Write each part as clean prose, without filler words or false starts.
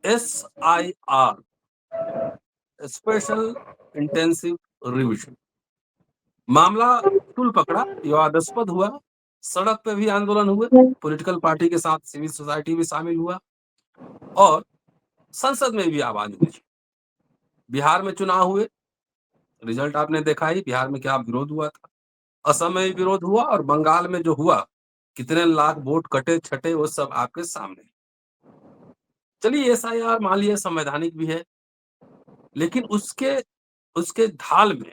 SIR special intensive revision मामला tool पकड़ा, विवादास्पद हुआ, सड़क पे भी आंदोलन हुए, पॉलिटिकल पार्टी के साथ सिविल सोसाइटी भी शामिल हुआ और संसद में भी आवाज उठी। बिहार में चुनाव हुए, रिजल्ट आपने देखा ही, बिहार में क्या विरोध हुआ था, असम में भी विरोध हुआ और बंगाल में जो हुआ, कितने लाख वोट कटे छटे वो सब आपके सामने। चलिए SIR मान लिया संवैधानिक भी है, लेकिन उसके उसके ढाल में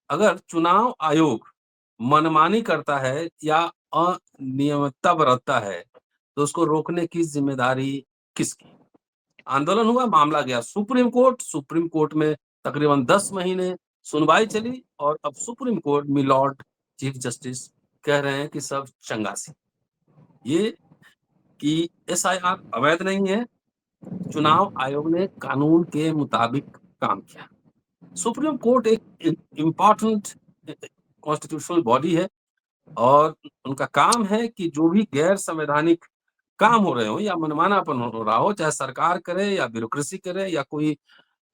अगर चुनाव आयोग मनमानी करता है या अनियमितता बरतता है, तो उसको रोकने की जिम्मेदारी किसकी? आंदोलन हुआ, मामला गया सुप्रीम कोर्ट। सुप्रीम कोर्ट में तकरीबन 10 महीने सुनवाई चली और अब Supreme Court my lord chief justice कह रहे हैं कि सब चंगासी। ये कि SIR अवैध नहीं है, चुनाव आयोग ने कानून के मुताबिक काम किया। सुप्रीम कोर्ट एक इम्पोर्टेंट कॉन्स्टिट्यूशनल बॉडी है और उनका काम है कि जो भी गैर संवैधानिक काम हो रहे हो या मनमानापन हो रहा हो, चाहे सरकार करे या ब्यूरोक्रेसी करे या कोई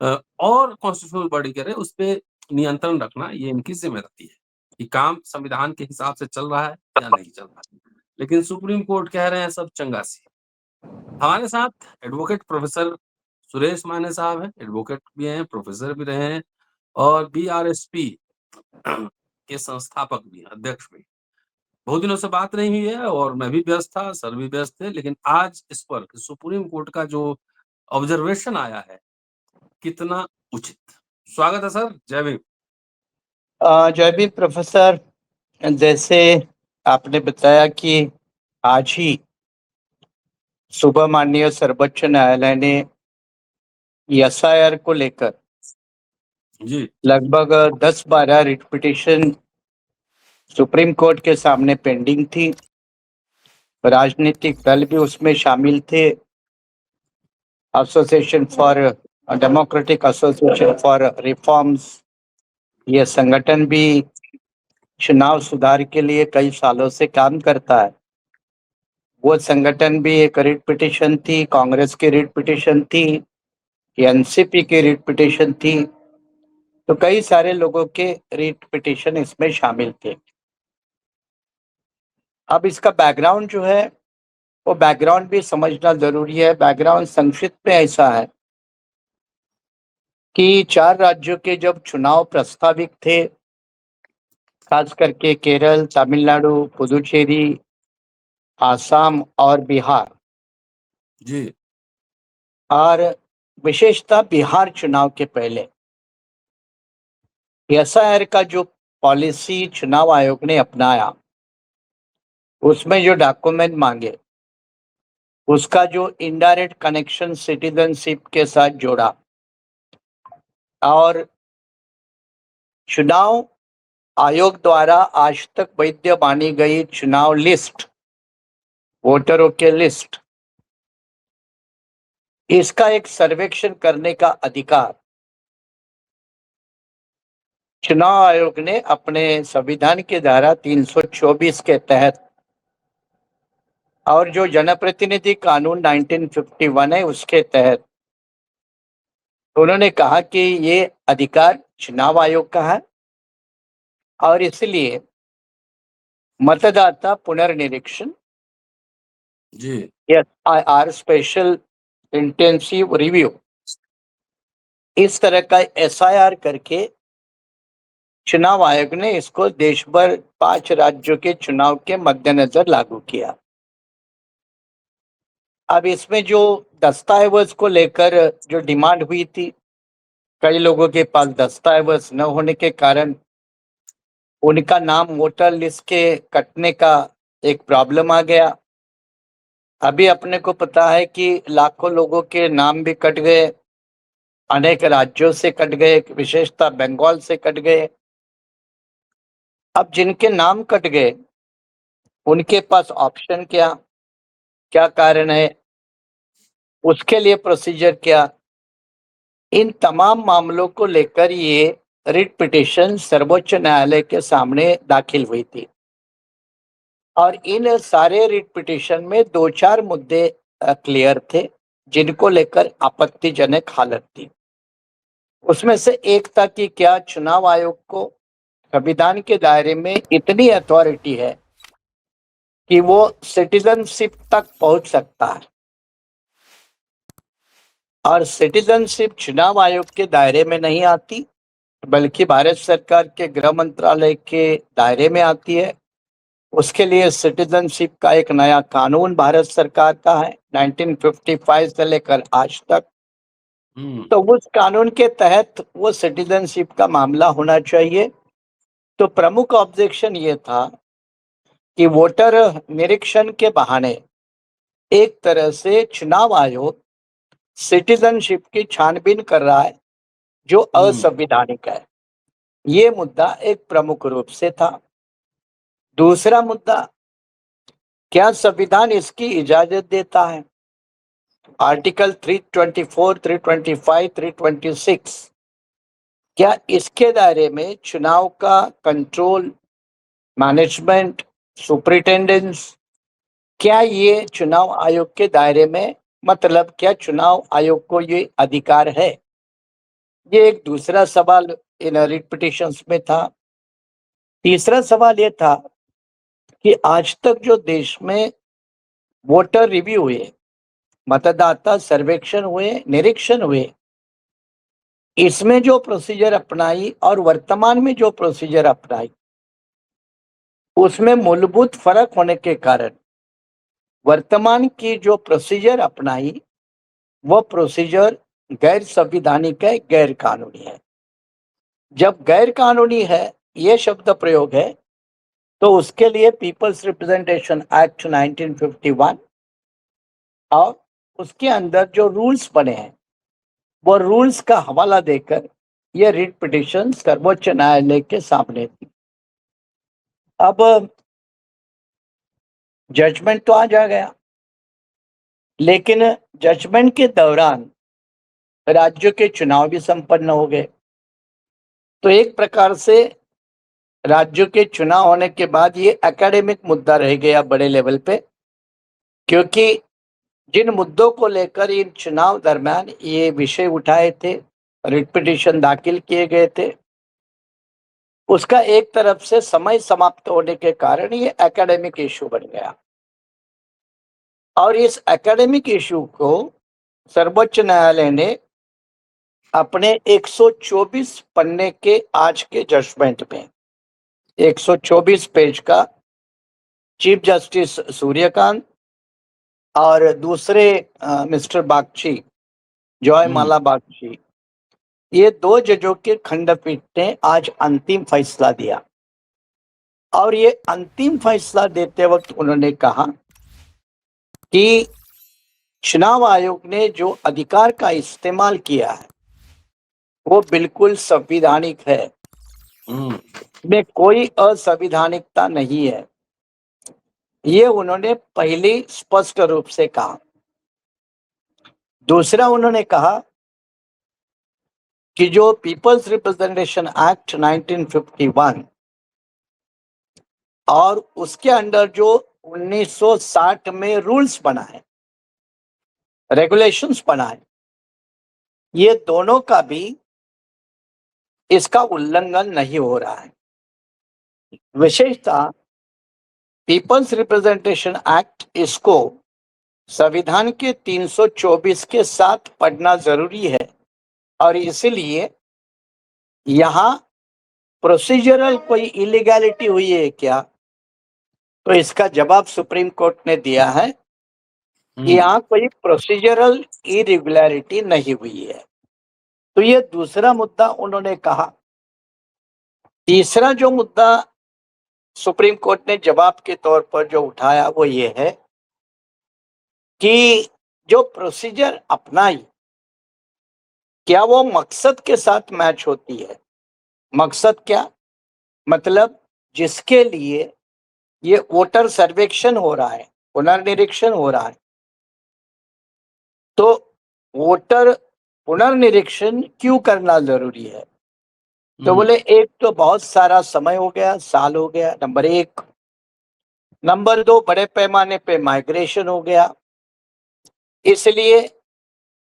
और कॉन्स्टिट्यूशनल बॉडी करे, उस पे नियंत्रण रखना ये इनकी जिम्मेदारी है कि काम संविधान के हिसाब से चल रहा है या नहीं चल रहा है। लेकिन सुप्रीम कोर्ट कह रहे हैं सब चंगासी। हमारे साथ एडवोकेट प्रोफेसर सुरेश माने साहब हैं, एडवोकेट भी हैं, प्रोफेसर भी रहे हैं और BRSP के संस्थापक भी हैं, अध्यक्ष भी। बहुत दिनों से बात नहीं हुई है और मैं भी व्यस्त था, सर भी व्यस्त थे, लेकिन आज इस पर सुप्रीम कोर्ट का जो ऑब्जर्वेशन आया है, कितना उचित। स्वागत है सर, जय भीम। जय भीम प्रोफेसर। जैसे आपने बताया कि आज ही सुबह माननीय सर्वोच्च न्यायालय ने SIR को लेकर जी लगभग 10-12 रिट पिटीशन सुप्रीम कोर्ट के सामने पेंडिंग थी। राजनीतिक दल भी उसमें शामिल थे। Association for democratic association for reforms, ये संगठन भी चुनाव सुधार के लिए कई सालों से काम करता है। वो संगठन भी एक रिट पिटीशन थी, कांग्रेस की रिट पिटीशन थी, NCP की रिट पिटीशन थी, तो कई सारे लोगों के रिट पिटीशन इसमें शामिल थे। अब इसका बैकग्राउंड जो है वो बैकग्राउंड भी समझना जरूरी है। बैकग्राउंड संक्षिप्त में ऐसा है कि 4 राज्यों के जब चुनाव प्रस्तावित थे, खास करके केरल, तमिलनाडु, पुदुचेरी, आसाम और बिहार, जी और विशेषतः बिहार चुनाव के पहले SIR का जो पॉलिसी चुनाव आयोग ने अपनाया, उसमें जो डॉक्यूमेंट मांगे, उसका जो इनडायरेक्ट कनेक्शन सिटीजनशिप के साथ जोड़ा और चुनाव आयोग द्वारा आज तक वैध मानी गई चुनाव लिस्ट, वोटरों के लिस्ट, इसका एक सर्वेक्षण करने का अधिकार चुनाव आयोग ने अपने संविधान की धारा 324 के तहत और जो जनप्रतिनिधि कानून 1951 है उसके तहत उन्होंने कहा कि ये अधिकार चुनाव आयोग का है और इसलिए मतदाता पुनर्निरीक्षण जी SIR स्पेशल इंटेंसिव रिव्यू, इस तरह का SIR करके चुनाव आयोग ने इसको देश भर 5 राज्यों के चुनाव के मद्देनजर लागू किया। अब इसमें जो दस्तावेज को लेकर जो डिमांड हुई थी, कई लोगों के पास दस्तावेज न होने के कारण उनका नाम वोटर लिस्ट के कटने का एक प्रॉब्लम आ गया। अभी अपने को पता है कि लाखों लोगों के नाम भी कट गए, अनेक राज्यों से कट गए, विशेषतः बंगाल से कट गए। अब जिनके नाम कट गए उनके पास ऑप्शन क्या क्या कारण है, उसके लिए प्रोसीजर क्या, इन तमाम मामलों को लेकर ये रिट पिटीशन सर्वोच्च न्यायालय के सामने दाखिल हुई थी और इन सारे रिट पिटीशन में 2-4 मुद्दे क्लियर थे, जिनको लेकर आपत्तिजनक हालत थी। उसमें से एक था कि क्या चुनाव आयोग को संविधान के दायरे में इतनी अथॉरिटी है कि वो सिटीजनशिप तक पहुंच सकता है, और सिटीजनशिप चुनाव आयोग के दायरे में नहीं आती बल्कि भारत सरकार के गृह मंत्रालय के दायरे में आती है। उसके लिए सिटीजनशिप का एक नया कानून भारत सरकार का है 1955 से लेकर आज तक। तो उस कानून के तहत वो सिटीजनशिप का मामला होना चाहिए। तो प्रमुख ऑब्जेक्शन ये था कि वोटर निरीक्षण के बहाने एक तरह से चुनाव आयोग सिटीजनशिप की छानबीन कर रहा है, जो असंवैधानिक है। ये मुद्दा एक प्रमुख रूप से था। दूसरा मुद्दा, क्या संविधान इसकी इजाजत देता है? आर्टिकल 324, 325, 326 क्या इसके दायरे में चुनाव का कंट्रोल, मैनेजमेंट, सुपरिटेंडेंस, क्या ये चुनाव आयोग के दायरे में, मतलब क्या चुनाव आयोग को ये अधिकार है? ये एक दूसरा सवाल इन रिट पिटिशंस में था। तीसरा सवाल ये था कि आज तक जो देश में वोटर रिव्यू हुए, मतदाता सर्वेक्षण हुए, निरीक्षण हुए, इसमें जो प्रोसीजर अपनाई और वर्तमान में जो प्रोसीजर अपनाई, उसमें मूलभूत फर्क होने के कारण वर्तमान की जो प्रोसीजर अपनाई वो प्रोसीजर गैर संवैधानिक है, गैर कानूनी है। जब गैर कानूनी है ये शब्द प्रयोग है तो उसके लिए पीपल्स रिप्रेजेंटेशन एक्ट 1951 और उसके अंदर जो रूल्स बने हैं वो रूल्स का हवाला देकर ये रिट पिटिशन सर्वोच्च न्यायालय के सामने थी। अब जजमेंट तो आज आ गया, लेकिन जजमेंट के दौरान राज्यों के चुनाव भी संपन्न हो गए। तो एक प्रकार से राज्यों के चुनाव होने के बाद ये एकेडमिक मुद्दा रह गया बड़े लेवल पे, क्योंकि जिन मुद्दों को लेकर इन चुनाव दरमियान ये विषय उठाए थे, रिट पिटिशन दाखिल किए गए थे, उसका एक तरफ से समय समाप्त होने के कारण ये एकेडमिक इशू बन गया। और इस एकेडमिक इशू को सर्वोच्च न्यायालय ने अपने 124 पन्ने के आज के जजमेंट में, 124 पेज का, चीफ जस्टिस सूर्यकांत और दूसरे मिस्टर बागची, जॉयमाला बागची, ये दो जजों के खंडपीठ ने आज अंतिम फैसला दिया। और ये अंतिम फैसला देते वक्त उन्होंने कहा कि चुनाव आयोग ने जो अधिकार का इस्तेमाल किया है वो बिल्कुल संवैधानिक है, में कोई असंवैधानिकता नहीं है। ये उन्होंने पहले स्पष्ट रूप से कहा। दूसरा उन्होंने कहा कि जो पीपल्स रिप्रेजेंटेशन एक्ट 1951 और उसके अंडर जो 1960 में रूल्स बना है, रेगुलेशंस बना है, ये दोनों का भी इसका उल्लंघन नहीं हो रहा है। विशेषतः पीपल्स रिप्रेजेंटेशन एक्ट, इसको संविधान के 324 के साथ पढ़ना जरूरी है, और इसलिए यहाँ प्रोसीजरल कोई इलीगैलिटी हुई है क्या, तो इसका जवाब सुप्रीम कोर्ट ने दिया है कि यहाँ कोई प्रोसीजरल इरेगुलरिटी नहीं हुई है। तो ये दूसरा मुद्दा उन्होंने कहा। तीसरा जो मुद्दा सुप्रीम कोर्ट ने जवाब के तौर पर जो उठाया वो ये है कि जो प्रोसीजर अपनाई, क्या वो मकसद के साथ मैच होती है? मकसद क्या मतलब, जिसके लिए ये वोटर सर्वेक्षण हो रहा है, पुनर्निरीक्षण हो रहा है, तो वोटर पुनर्निरीक्षण क्यों करना जरूरी है? तो बोले एक तो बहुत सारा समय हो गया, साल हो गया, नंबर एक। नंबर दो, बड़े पैमाने पे माइग्रेशन हो गया, इसलिए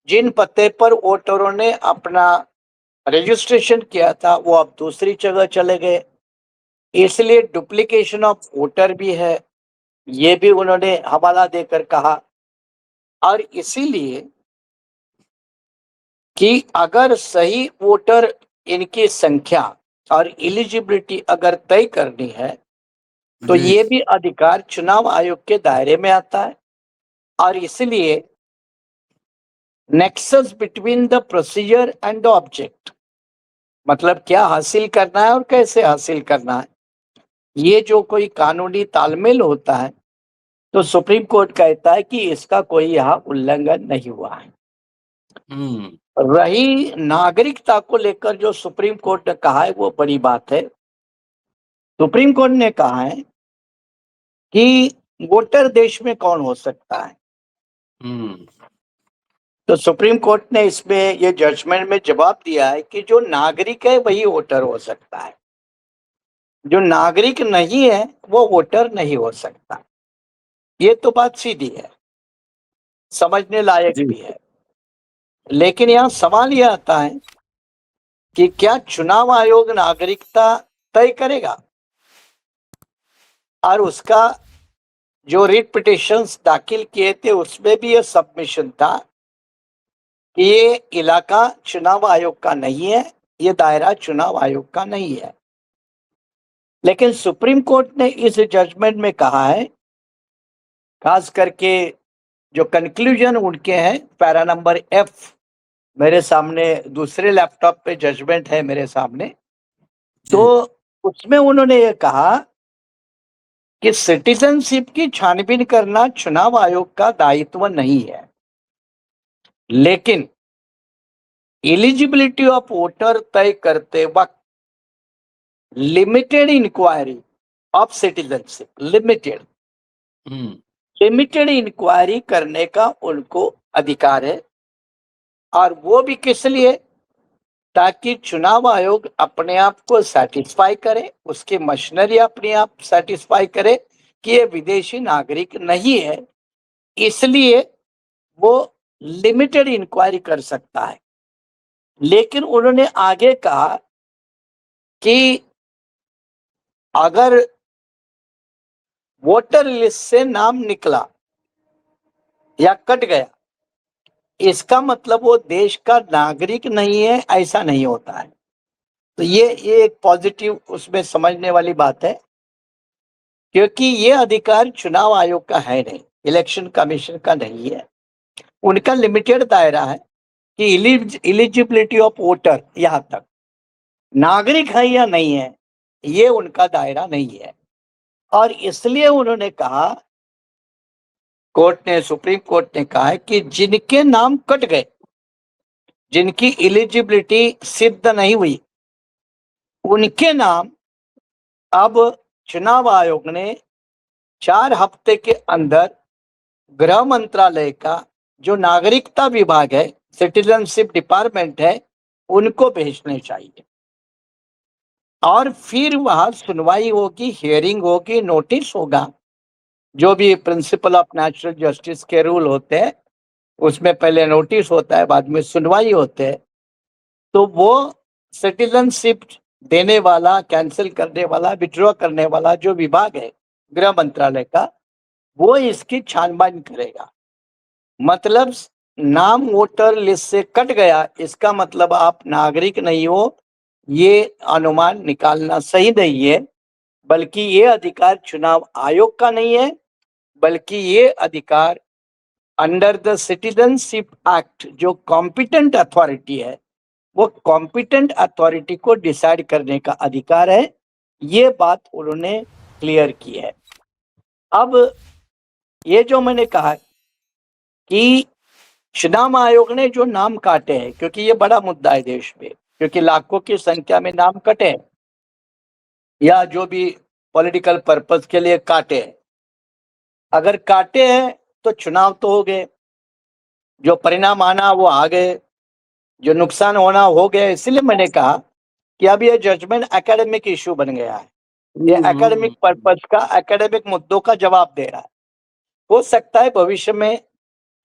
जिन पते पर वोटरों ने अपना रजिस्ट्रेशन किया था वो अब दूसरी जगह चले गए, इसलिए डुप्लीकेशन ऑफ वोटर भी है, ये भी उन्होंने हवाला देकर कहा। और इसीलिए कि अगर सही वोटर इनकी संख्या और एलिजिबिलिटी अगर तय करनी है तो जी ये भी अधिकार चुनाव आयोग के दायरे में आता है। और इसलिए nexus between the procedure and the object, मतलब क्या हासिल करना है और कैसे हासिल करना है, ये जो कोई कानूनी तालमेल होता है तो सुप्रीम कोर्ट कहता है कि इसका कोई यहाँ उल्लंघन नहीं हुआ है। हम्म रही नागरिकता को लेकर जो सुप्रीम कोर्ट ने कहा है वो बड़ी बात है। सुप्रीम कोर्ट ने कहा है कि वोटर देश में कौन हो सकता है। हम्म तो सुप्रीम कोर्ट ने इसमें ये जजमेंट में जवाब दिया है कि जो नागरिक है वही वोटर हो सकता है, जो नागरिक नहीं है वो वोटर नहीं हो सकता। ये तो बात सीधी है, समझने लायक जी भी है। लेकिन यहाँ सवाल यह आता है कि क्या चुनाव आयोग नागरिकता तय करेगा? और उसका जो रिट पिटिशंस दाखिल किए थे उसमें भी यह सबमिशन था कि ये इलाका चुनाव आयोग का नहीं है, ये दायरा चुनाव आयोग का नहीं है। लेकिन सुप्रीम कोर्ट ने इस जजमेंट में कहा है, खास करके जो कंक्लूजन उनके हैं पैरा नंबर एफ, मेरे सामने दूसरे लैपटॉप पे जजमेंट है मेरे सामने, तो जी उसमें उन्होंने ये कहा कि सिटीजनशिप की छानबीन करना चुनाव आयोग का दायित्व नहीं है, लेकिन एलिजिबिलिटी ऑफ वोटर तय करते वक्त limited inquiry of citizenship, hmm limited inquiry करने का उनको अधिकार है। और वो भी किस लिए? ताकि चुनाव आयोग अपने आप को सेटिस्फाई करे, उसकी मशीनरी अपने आप सेटिस्फाई करे कि ये विदेशी नागरिक नहीं है, इसलिए वो लिमिटेड इंक्वायरी कर सकता है। लेकिन उन्होंने आगे कहा कि अगर वोटर लिस्ट से नाम निकला या कट गया, इसका मतलब वो देश का नागरिक नहीं है, ऐसा नहीं होता है। तो ये एक पॉजिटिव उसमें समझने वाली बात है, क्योंकि ये अधिकार चुनाव आयोग का है नहीं, इलेक्शन कमीशन का नहीं है। उनका लिमिटेड दायरा है कि एलिजिबिलिटी ऑफ वोटर, यहां तक नागरिक है या नहीं है ये उनका दायरा नहीं है। और इसलिए उन्होंने कहा, सुप्रीम कोर्ट ने कहा है कि जिनके नाम कट गए, जिनकी एलिजिबिलिटी सिद्ध नहीं हुई, उनके नाम अब चुनाव आयोग ने 4 हफ्ते के अंदर गृह मंत्रालय का जो नागरिकता विभाग है, सिटीजनशिप डिपार्टमेंट है, उनको भेजने चाहिए। और फिर वहां सुनवाई होगी, हियरिंग होगी, नोटिस होगा, जो भी प्रिंसिपल ऑफ नेचुरल जस्टिस के रूल होते हैं उसमें पहले नोटिस होता है, बाद में सुनवाई होते हैं। तो वो सिटीजनशिप देने वाला, कैंसिल करने वाला, विड्रॉ करने वाला जो विभाग है गृह मंत्रालय का, वो इसकी छानबीन करेगा। मतलब नाम वोटर लिस्ट से कट गया, इसका मतलब आप नागरिक नहीं हो, ये अनुमान निकालना सही नहीं है। बल्कि ये अधिकार चुनाव आयोग का नहीं है, बल्कि ये अधिकार अंडर द सिटीजनशिप एक्ट जो कॉम्पिटेंट अथॉरिटी है, वो कॉम्पिटेंट अथॉरिटी को डिसाइड करने का अधिकार है। ये बात उन्होंने क्लियर की है। अब ये जो मैंने कहा कि चुनाव आयोग ने जो नाम काटे हैं, क्योंकि ये बड़ा मुद्दा है देश में, क्योंकि लाखों की संख्या में नाम कटे हैं या जो भी पॉलिटिकल पर्पस के लिए काटे हैं। अगर काटे हैं तो चुनाव तो हो गए, जो परिणाम आना वो आ गए, जो नुकसान होना हो गया। इसलिए मैंने कहा कि अब ये जजमेंट एकेडमिक इशू बन गया है, ये एकेडमिक पर्पस का, एकेडमिक मुद्दों का जवाब दे रहा है। हो सकता है भविष्य में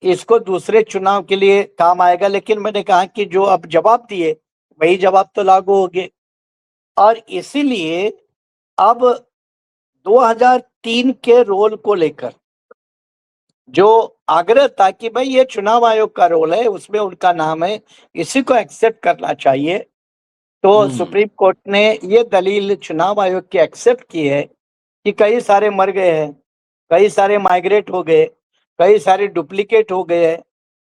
इसको दूसरे चुनाव के लिए काम आएगा, लेकिन मैंने कहा कि जो अब जवाब दिए वही जवाब तो लागू होंगे। और इसीलिए अब 2003 के रोल को लेकर जो आग्रह था कि भाई ये चुनाव आयोग का रोल है, उसमें उनका नाम है, इसी को एक्सेप्ट करना चाहिए, तो सुप्रीम कोर्ट ने ये दलील चुनाव आयोग की एक्सेप्ट की है कि कई सारे मर गए हैं, कई सारे माइग्रेट हो गए, कई सारे डुप्लीकेट हो गए हैं,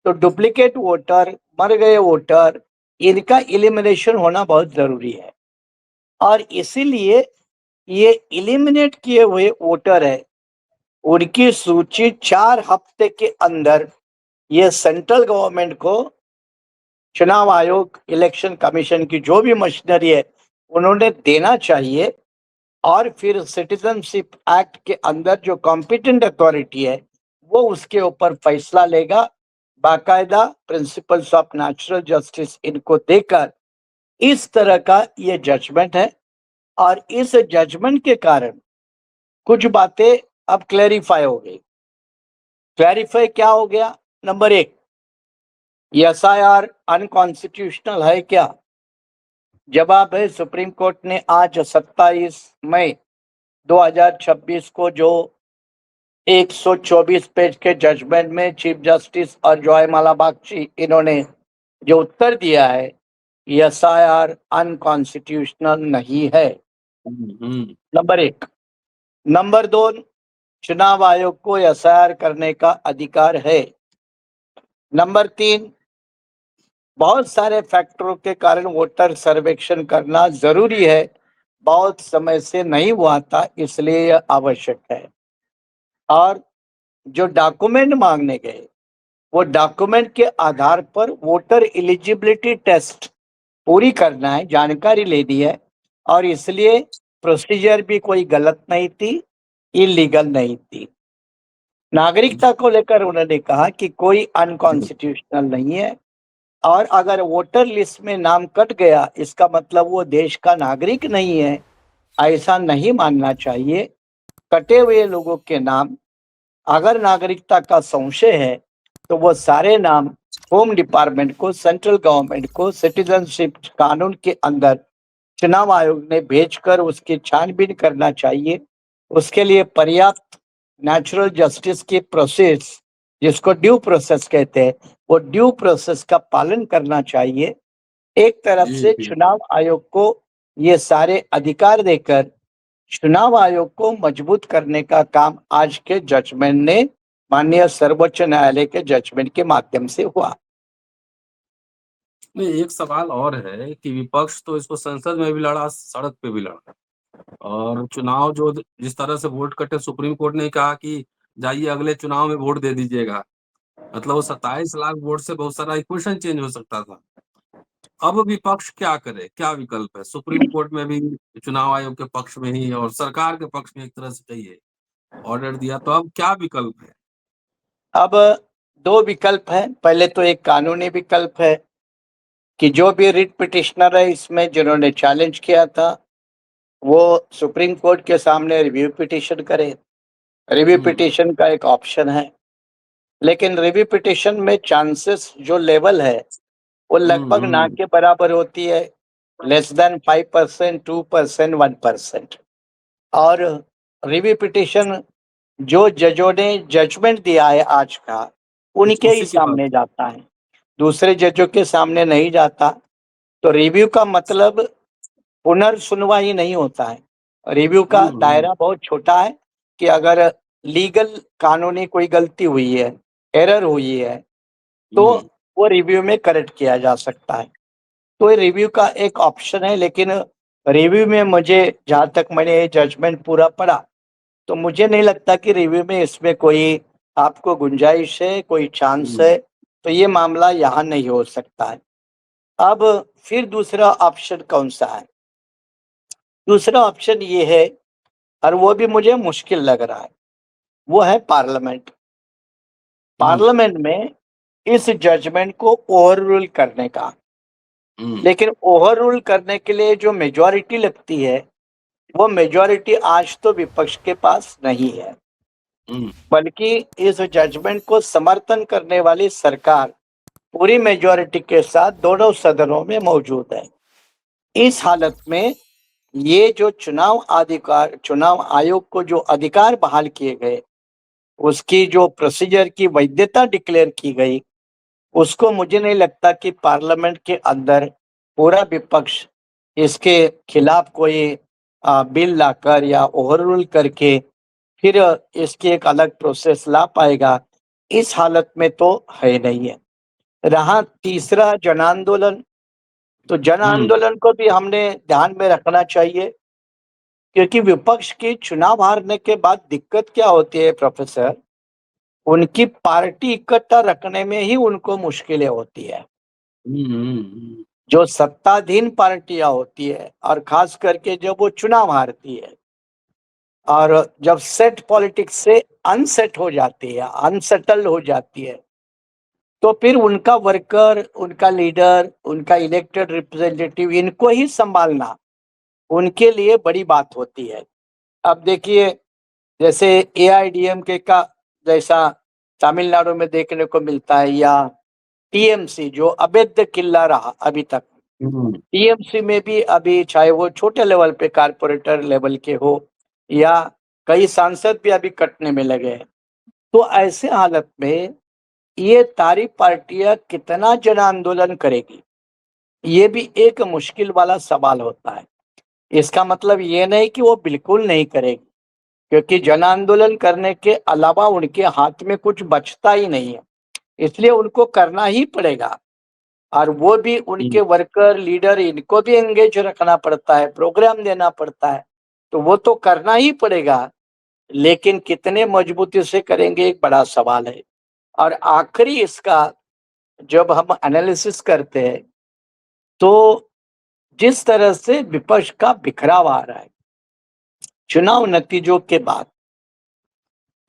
तो डुप्लीकेट वोटर, मर गए वोटर, इनका इलिमिनेशन होना बहुत जरूरी है। और इसीलिए ये इलिमिनेट किए हुए वोटर है, उनकी सूची 4 हफ्ते के अंदर ये सेंट्रल गवर्नमेंट को, चुनाव आयोग, इलेक्शन कमीशन की जो भी मशीनरी है, उन्होंने देना चाहिए। और फिर सिटीजनशिप एक्ट के अंदर जो कॉम्पिटेंट अथॉरिटी है वो उसके ऊपर फैसला लेगा, बाकायदा प्रिंसिपल्स ऑफ नेचुरल जस्टिस इनको देकर। इस तरह का ये जजमेंट है। और इस जजमेंट के कारण कुछ बातें अब क्लैरिफाई हो गई। क्लैरिफाई क्या हो गया? नंबर 1, एसआईआर अनकॉन्स्टिट्यूशनल है क्या? जवाब है, सुप्रीम कोर्ट ने आज 27 मई 2026 को जो 124 पेज के जजमेंट में चीफ जस्टिस और जॉयमाला बागची इन्होंने जो उत्तर दिया है, एसआईआर अनकॉन्स्टिट्यूशनल नहीं है। नंबर 1। नंबर 2, चुनाव आयोग को एसआईआर करने का अधिकार है। नंबर 3, बहुत सारे फैक्टरों के कारण वोटर सर्वेक्षण करना जरूरी है, बहुत समय से नहीं हुआ था, इसलिए यह आवश्यक है। और जो डॉक्यूमेंट मांगने गए वो डॉक्यूमेंट के आधार पर वोटर एलिजिबिलिटी टेस्ट पूरी करना है, जानकारी लेनी है, और इसलिए प्रोसीजर भी कोई गलत नहीं थी, इलीगल नहीं थी। नागरिकता को लेकर उन्होंने कहा कि कोई अनकॉन्स्टिट्यूशनल नहीं है, और अगर वोटर लिस्ट में नाम कट गया इसका मतलब वो देश का नागरिक नहीं है, ऐसा नहीं मानना चाहिए। कटे हुए लोगों के नाम, अगर नागरिकता का संशय है तो वो सारे नाम होम डिपार्टमेंट को, सेंट्रल गवर्नमेंट को सिटीजनशिप कानून के अंदर चुनाव आयोग ने भेजकर उसकी छानबीन करना चाहिए। उसके लिए पर्याप्त नेचुरल जस्टिस की प्रोसेस, जिसको ड्यू प्रोसेस कहते हैं, वो ड्यू प्रोसेस का पालन करना चाहिए। एक तरफ से चुनाव आयोग को ये सारे अधिकार देकर चुनाव आयोग को मजबूत करने का काम आज के जजमेंट ने, माननीय सर्वोच्च न्यायालय के जजमेंट के माध्यम से हुआ। नहीं, एक सवाल और है कि विपक्ष तो इसको संसद में भी लड़ा, सड़क पे भी लड़ा, और चुनाव जो जिस तरह से वोट कटे, सुप्रीम कोर्ट ने कहा कि जाइए अगले चुनाव में वोट दे दीजिएगा। मतलब वो 27 लाख वोट से बहुत सारा इक्वेशन चेंज हो सकता था। अब विपक्ष क्या करे, क्या विकल्प है? सुप्रीम कोर्ट में भी चुनाव आयोग के पक्ष में ही और सरकार के पक्ष में एक तरह से कहिए ऑर्डर दिया, तो अब क्या विकल्प है? अब 2 विकल्प है। पहले तो एक कानूनी विकल्प है कि जो भी रिट पिटिशनर है इसमें जिन्होंने चैलेंज किया था वो सुप्रीम कोर्ट के सामने रिव्यू पिटिशन करे। रिव्यू पिटिशन का एक ऑप्शन है, लेकिन रिव्यू पिटिशन में चांसेस जो लेवल है वो लगभग ना के बराबर होती है, लेस देन 5%, 2%, 1%। और रिव्यू पिटिशन जो जजों ने जजमेंट दिया है आज का, उनके ही सामने जाता है, दूसरे जजों के सामने नहीं जाता। तो रिव्यू का मतलब पुनर्सुनवाई नहीं होता है। रिव्यू का दायरा बहुत छोटा है कि अगर लीगल, कानूनी कोई गलती हुई है, एरर हुई है, तो वो रिव्यू में करेक्ट किया जा सकता है। तो रिव्यू का एक ऑप्शन है, लेकिन रिव्यू में मुझे, जहाँ तक मैंने ये जजमेंट पूरा पढ़ा, तो मुझे नहीं लगता कि रिव्यू में इसमें कोई आपको गुंजाइश है, कोई चांस है। तो ये मामला यहाँ नहीं हो सकता है। अब फिर दूसरा ऑप्शन कौन सा है? दूसरा ऑप्शन ये है, और वो भी मुझे मुश्किल लग रहा है, वो है पार्लियामेंट। पार्लियामेंट में इस जजमेंट को ओवर रूल करने का, लेकिन ओवर रूल करने के लिए जो मेजॉरिटी लगती है वो मेजॉरिटी आज तो विपक्ष के पास नहीं है। बल्कि इस जजमेंट को समर्थन करने वाली सरकार पूरी मेजॉरिटी के साथ दोनों सदनों में मौजूद है। इस हालत में ये जो चुनाव आयोग को जो अधिकार बहाल किए गए, उसकी जो प्रोसीजर की वैधता डिक्लेयर की गई, उसको मुझे नहीं लगता कि पार्लियामेंट के अंदर पूरा विपक्ष इसके खिलाफ कोई बिल लाकर या ओवररूल करके फिर इसकी एक अलग प्रोसेस ला पाएगा। इस हालत में तो है नहीं है। रहा तीसरा जन आंदोलन, तो जन आंदोलन को भी हमने ध्यान में रखना चाहिए, क्योंकि विपक्ष की चुनाव हारने के बाद दिक्कत क्या होती है प्रोफेसर, उनकी पार्टी इकट्ठा रखने में ही उनको मुश्किलें होती है। जो सत्ताधीन पार्टियां होती है और खास करके जब वो चुनाव हारती है और जब सेट पॉलिटिक्स से अनसेट हो जाती है, अनसेटल हो जाती है, तो फिर उनका वर्कर, उनका लीडर, उनका इलेक्टेड रिप्रेजेंटेटिव, इनको ही संभालना उनके लिए बड़ी बात होती है। अब देखिए, जैसे एआईडीएमके का जैसा तमिलनाडु में देखने को मिलता है, या टीएमसी जो अवैध किल्ला रहा अभी तक, टीएमसी में भी अभी चाहे वो छोटे लेवल पे कारपोरेटर लेवल के हो या कई सांसद भी अभी कटने में लगे हैं। तो ऐसे हालत में ये सारी पार्टियां कितना जन आंदोलन करेगी, ये भी एक मुश्किल वाला सवाल होता है। इसका मतलब ये नहीं कि वो बिल्कुल नहीं करेगी, क्योंकि जन आंदोलन करने के अलावा उनके हाथ में कुछ बचता ही नहीं है, इसलिए उनको करना ही पड़ेगा। और वो भी उनके वर्कर, लीडर, इनको भी एंगेज रखना पड़ता है, प्रोग्राम देना पड़ता है, तो वो तो करना ही पड़ेगा, लेकिन कितने मजबूती से करेंगे एक बड़ा सवाल है। और आखिरी इसका जब हम एनालिसिस करते हैं, तो जिस तरह से विपक्ष का बिखराव आ रहा है चुनाव नतीजों के बाद,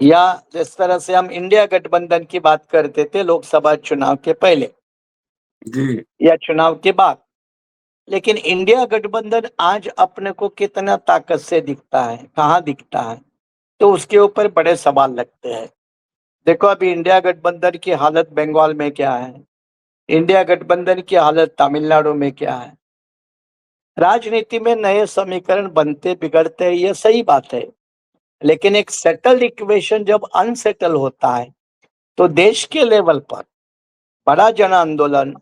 या जिस तरह से हम इंडिया गठबंधन की बात करते थे लोकसभा चुनाव के पहले जी या चुनाव के बाद, लेकिन इंडिया गठबंधन आज अपने को कितना ताकत से दिखता है, कहाँ दिखता है, तो उसके ऊपर बड़े सवाल लगते हैं। देखो, अभी इंडिया गठबंधन की हालत बंगाल में क्या है, इंडिया गठबंधन की हालत तमिलनाडु में क्या है। राजनीति में नए समीकरण बनते बिगड़ते, ये सही बात है, लेकिन एक सेटल्ड इक्वेशन जब अनसेटल होता है, तो देश के लेवल पर बड़ा जन आंदोलन,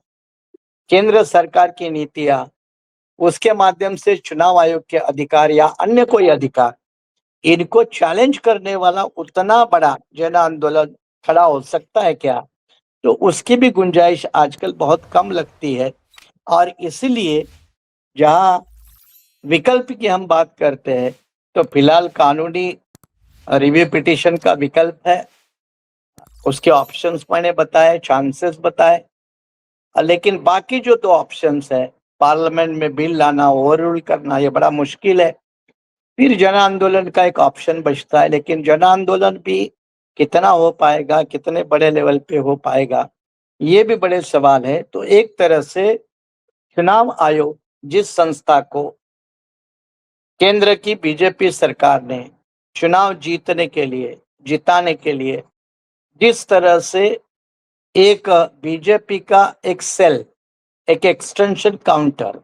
केंद्र सरकार की नीतियां, उसके माध्यम से चुनाव आयोग के अधिकार या अन्य कोई अधिकार, इनको चैलेंज करने वाला उतना बड़ा जन आंदोलन खड़ा हो सकता है क्या, तो उसकी भी गुंजाइश आजकल बहुत कम लगती है। और इसलिए जहां विकल्प की हम बात करते हैं, तो फिलहाल कानूनी रिव्यू पिटीशन का विकल्प है, उसके ऑप्शंस मैंने बताए, चांसेस बताए, लेकिन बाकी जो दो ऑप्शंस है, पार्लियामेंट में बिल लाना, ओवररूल करना, ये बड़ा मुश्किल है। फिर जन आंदोलन का एक ऑप्शन बचता है, लेकिन जन आंदोलन भी कितना हो पाएगा, कितने बड़े लेवल पे हो पाएगा, ये भी बड़े सवाल है। तो एक तरह से चुनाव आयोग, जिस संस्था को केंद्र की बीजेपी सरकार ने चुनाव जिताने के लिए जिस तरह से एक बीजेपी का एक सेल, एक एक्सटेंशन काउंटर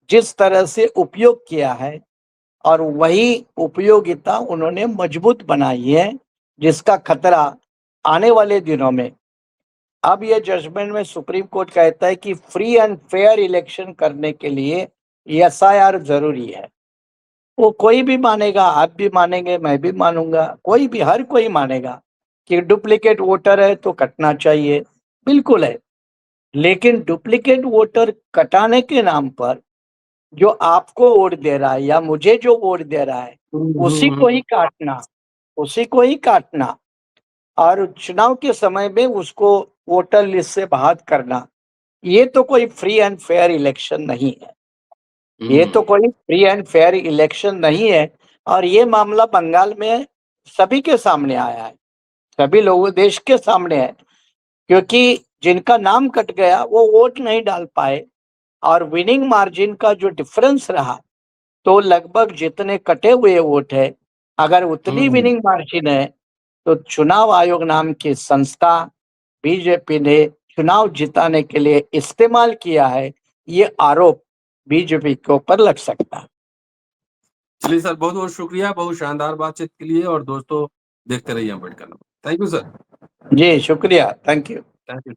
जिस तरह से उपयोग किया है, और वही उपयोगिता उन्होंने मजबूत बनाई है, जिसका खतरा आने वाले दिनों में, अब ये जजमेंट में सुप्रीम कोर्ट कहता है कि फ्री एंड फेयर इलेक्शन करने के लिए एसआईआर जरूरी है। वो कोई भी मानेगा, आप भी मानेंगे, मैं भी मानूंगा, कोई भी, हर कोई मानेगा कि डुप्लीकेट वोटर है तो कटना चाहिए, बिल्कुल है। लेकिन डुप्लीकेट वोटर कटाने के नाम पर जो आपको वोट दे रहा है या मुझे जो वोट दे रहा है, उसी को ही काटना, उसी को ही काटना, और चुनाव के समय में उसको वोटर लिस्ट से बाहर करना, ये तो कोई फ्री एंड फेयर इलेक्शन नहीं है। ये तो कोई फ्री एंड फेयर इलेक्शन नहीं है। और ये मामला बंगाल में सभी के सामने आया है, सभी लोगों, देश के सामने है, क्योंकि जिनका नाम कट गया वो वोट नहीं डाल पाए, और विनिंग मार्जिन का जो डिफरेंस रहा, तो लगभग जितने कटे हुए वोट है, अगर उतनी विनिंग मार्जिन है, तो चुनाव आयोग नाम की संस्था बीजेपी ने चुनाव जिताने के लिए इस्तेमाल किया है, ये आरोप बीजेपी के ऊपर लग सकता है। चलिए सर, बहुत बहुत शुक्रिया, बहुत शानदार बातचीत के लिए। और दोस्तों देखते रहिए अम्बेडकर। Thank you sir. जी शुक्रिया, थैंक यू। Thank you.